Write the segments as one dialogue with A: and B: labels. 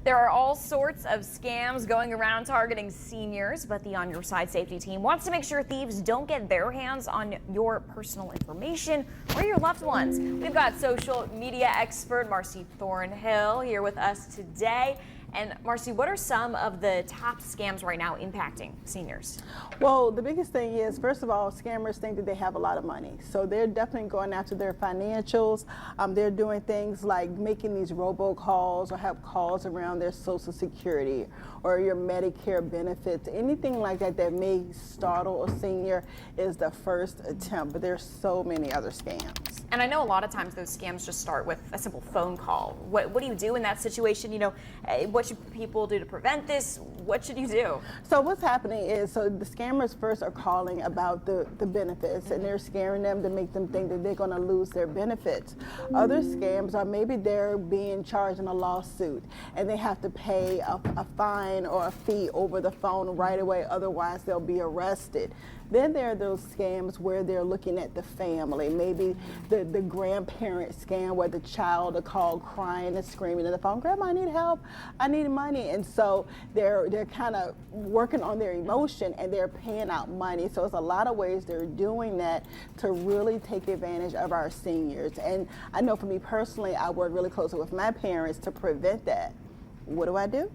A: There are all sorts of scams going around targeting seniors, but the On Your Side safety team wants to make sure thieves don't get their hands on your personal information or your loved ones. We've got social media expert Marcy Thornhill here with us today. And Marcy, what are some of the top scams right now impacting seniors?
B: Well, the biggest thing is, first of all, scammers think that they have a lot of money. So they're definitely going after their financials. They're doing things like making these robocalls or have calls around their Social Security or your Medicare benefits. Anything like that that may startle a senior is the first attempt, but there's so many other scams.
A: And I know a lot of times those scams just start with a simple phone call. What do you do in that situation? You know, what should people do to prevent this? What should you do?
B: So what's happening is, so the scammers first are calling about the benefits, and they're scaring them to make them think that they're going to lose their benefits. Other scams are maybe they're being charged in a lawsuit and they have to pay a fine or a fee over the phone right away, otherwise they'll be arrested. Then there are those scams where they're looking at the family, maybe the grandparent scam where the child will call crying and screaming in the phone, "Grandma, I need help, I need money." And so they're kind of working on their emotion and they're paying out money. So it's a lot of ways they're doing that to really take advantage of our seniors. And I know for me personally, I work really closely with my parents to prevent that. What do?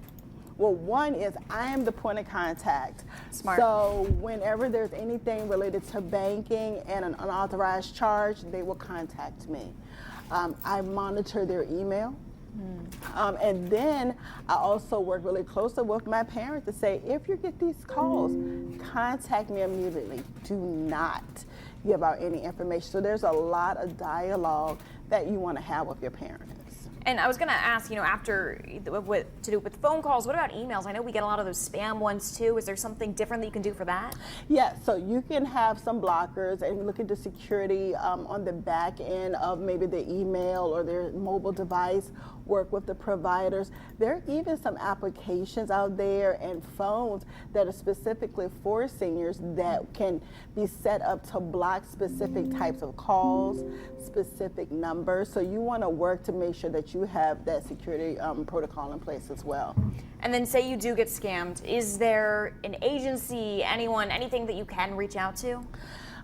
B: Well, one is I am the point of contact.
A: Smart.
B: So whenever there's anything related to banking and an unauthorized charge, they will contact me. I monitor their email. And then I also work really closely with my parents to say, if you get these calls, contact me immediately. Do not give out any information. So there's a lot of dialogue that you want to have with your parents.
A: And I was going to ask, you know, after what to do with phone calls, what about emails? I know we get a lot of those spam ones too. Is there something different that you can do for that?
B: Yeah, so you can have some blockers and look at the security on the back end of maybe the email or their mobile device, work with the providers. There are even some applications out there and phones that are specifically for seniors that can be set up to block specific types of calls, specific numbers. So you want to work to make sure that you have that security protocol in place as well.
A: And then say you do get scammed, is there an agency, anyone, anything that you can reach out to?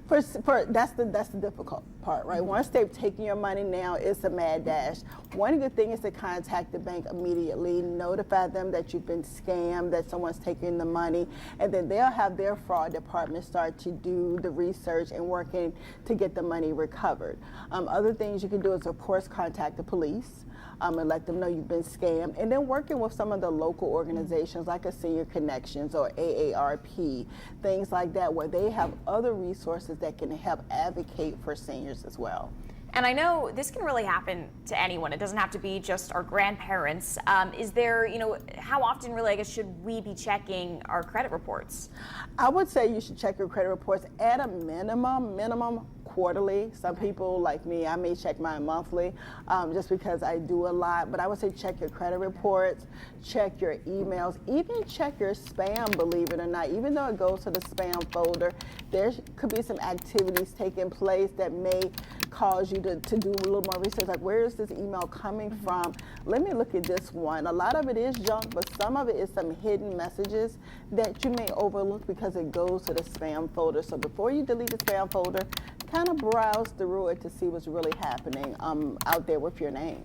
B: That's the difficult part, right? Once they've taken your money, now it's a mad dash. One good thing is to contact the bank immediately, notify them that you've been scammed, that someone's taking the money, and then they'll have their fraud department start to do the research and working to get the money recovered. Other things you can do is, of course, contact the police. And let them know you've been scammed, and then working with some of the local organizations like a Senior Connections or AARP, things like that, where they have other resources that can help advocate for seniors as well.
A: And I know this can really happen to anyone. It doesn't have to be just our grandparents. Is there, you know, how often really, I guess, should we be checking our credit reports?
B: I would say you should check your credit reports at a minimum quarterly. Some people like me, I may check mine monthly just because I do a lot, but I would say check your credit reports, check your emails, even check your spam, believe it or not. Even though it goes to the spam folder, there could be some activities taking place that may cause you to do a little more research, like where is this email coming from? Let me look at this one. A lot of it is junk, but some of it is some hidden messages that you may overlook because it goes to the spam folder. So before you delete the spam folder, kind of browse through it to see what's really happening out there with your name.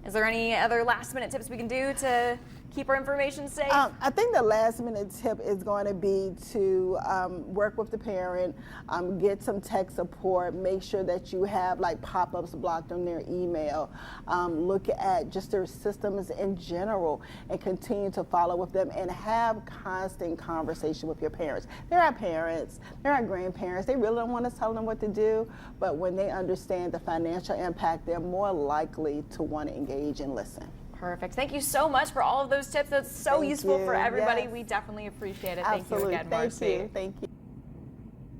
A: Is there any other last minute tips we can do to keep our information safe?
B: I think the last minute tip is going to be to work with the parent, get some tech support, make sure that you have like pop-ups blocked on their email, look at just their systems in general and continue to follow with them and have constant conversation with your parents. They're our parents, they're our grandparents, they really don't want us telling them what to do, but when they understand the financial impact, they're more likely to want to engage and listen.
A: Perfect. Thank you so much for all of those tips. That's so useful for everybody. Yes. We definitely appreciate it.
B: Absolutely.
A: Thank you again, Marcy.
B: Thank you.